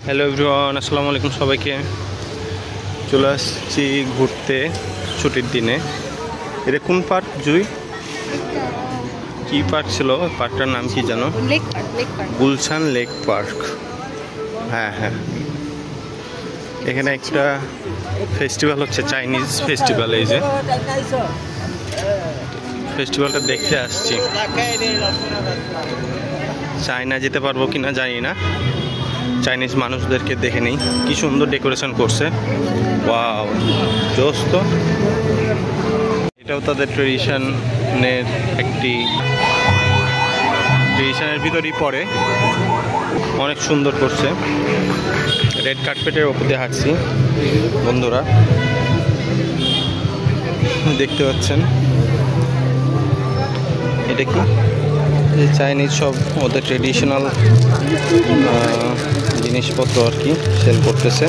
Hello everyone, আসসালামু আলাইকুম সবাইকে। চলে আসছি ঘুরতে ছুটির দিনে। এটা কোন পার্ক জুই? কি পার্ক ছিল? পার্কটার নাম কি জানো? Gulshan lake park. হ্যাঁ হ্যাঁ, এখানে একটা ফেস্টিভ্যাল হচ্ছে, চাইনিজ ফেস্টিভ্যাল। এই যে ফেস্টিভ্যালটা দেখতে আসছি। চায়না যেতে পারবো কিনা জানি না। চাইনিজ মানুষদেরকে দেখে নেই, কি সুন্দর ডেকোরেশন করছে। ওয়াও, জোস তো। এটাও তাদের ট্রেডিশনের ট্রেডিশনের ভিতরেই পড়ে। অনেক সুন্দর করছে। রেড কার্পেটের ওপর দিয়ে হাঁটছি বন্ধুরা, দেখতে পাচ্ছেন। এটা কি? চাইনিজ সব ওদের ট্রেডিশনাল জিনিসপত্র আর কি সেল করতেছে।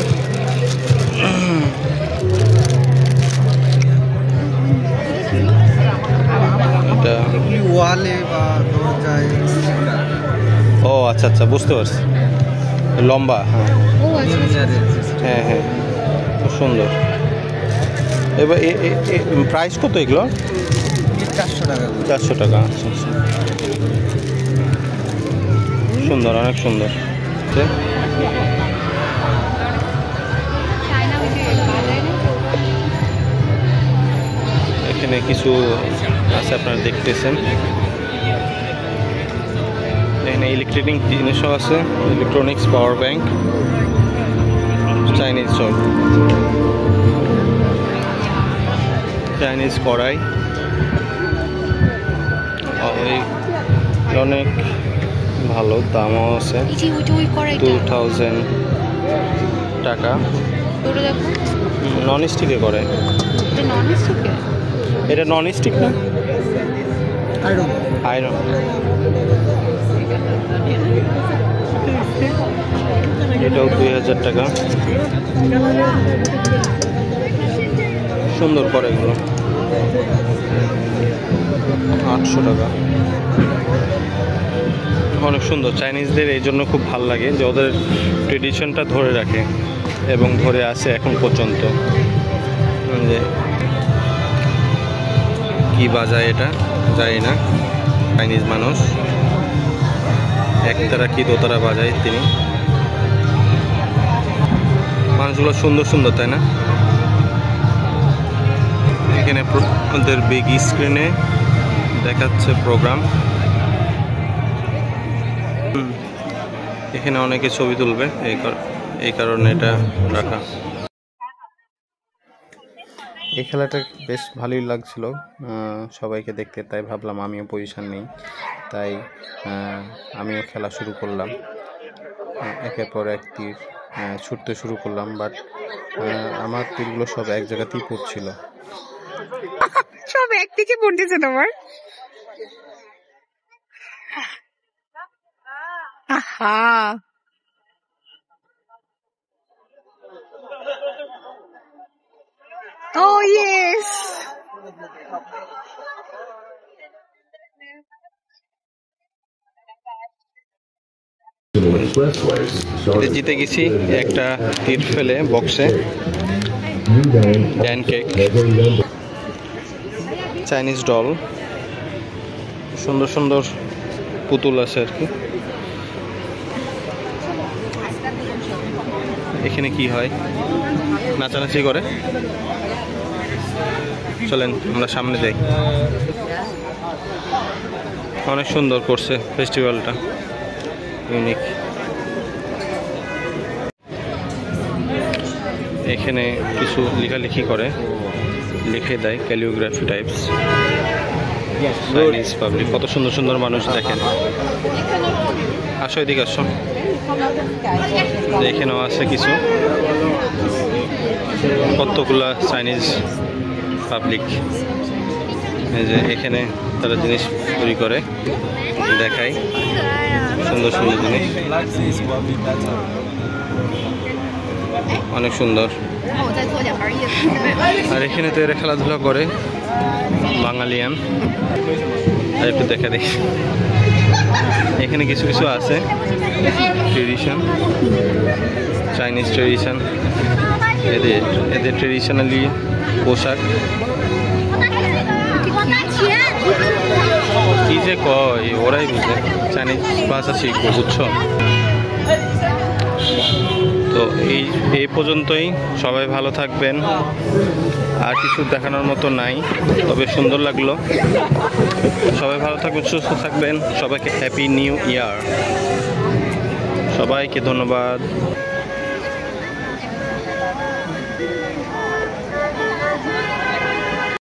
এটা ও আচ্ছা আচ্ছা, বুঝতে পারছি। লম্বা, হ্যাঁ হ্যাঁ, খুব সুন্দর। এবার প্রাইস কত এগুলো? 400 টাকা। 400 টাকা, আচ্ছা আচ্ছা। সুন্দর, অনেক সুন্দর। এখানে কিছু আছে আপনারা দেখতেছেন। এখানে ইলেকট্রনিক জিনিসও আছে, ইলেকট্রনিক্স, পাওয়ার ব্যাংক, চাইনিজ সব, চাইনিজ কড়াই। অনেক ভালো দামও আছে, 2000 টাকা। নন স্টিকে করে। এটা নন স্টিক না, আয়রন। এটাও 2000 টাকা। সুন্দর করে এগুলো। 800 টাকা। অনেক সুন্দর। চাইনিজদের এই জন্য খুব ভালো লাগে যে ওদের ট্রেডিশনটা ধরে রাখে এবং ধরে আসে এখন পর্যন্ত। যে কি বাজায় এটা জানি না, চাইনিজ মানুষ একতারা কি দোতারা বাজায় তিনি। মানুষগুলো সুন্দর সুন্দর, তাই না? এখানে ওদের বিগ স্ক্রিনে দেখাচ্ছে প্রোগ্রাম। এখানে অনেকে ছবি তুলবে, এই কারণে এটা রাখা। এই খেলাটা বেশ ভালোই লাগছিল সবাইকে দেখতে, তাই ভাবলাম আমিও পজিশন নেই। তাই আমিও খেলা শুরু করলাম। একের পর এক তীর ছুটতে শুরু করলাম, বাট আমার তীরগুলো সব এক জায়গাতেই পড়ছিল। সব একদিকে পড়তেছে তোমার। আহা, oh yes. জিতে গেছি একটা তীর ফেলে বক্সে। প্যানকেক, চাইনিজ ডল, সুন্দর সুন্দর পুতুল আছে আর কি। এখানে কি হয়? নাচানাচি করে। চলেন আমরা সামনে যাই। অনেক সুন্দর করছে ফেস্টিভ্যালটা, ইউনিক। এখানে কিছু লেখালেখি করে, লিখে দেয়, ক্যালিওগ্রাফি টাইপস। চাইনিজ পাবলিক, কত সুন্দর সুন্দর মানুষ দেখেন। আসো এদিকে আসো। এখানেও আছে কিছু, কতগুলা চাইনিজ পাবলিক। এই যে এখানে তারা জিনিস তৈরি করে, দেখায় সুন্দর সুন্দর জিনিস, অনেক সুন্দর। আর এখানে তো এরা খেলাধুলা করে, বাঙালিয়ান। আর একটু দেখা দেখি। এখানে কিছু কিছু আছে ট্রেডিশন, চাইনিজ ট্রেডিশন, এদের এদের ট্রেডিশনালি পোশাক। কি যে কয় ওরাই বুঝে, চাইনিজ ভাষা শিখবো, বুঝছো? তো এই পর্যন্তই, সবাই ভালো থাকবেন। আর কিছু দেখানোর মতো নাই, তবে সুন্দর লাগলো। সবাই ভালো থাকবেন, সুস্থ থাকবেন। সবাইকে হ্যাপি নিউ ইয়ার। সবাইকে ধন্যবাদ।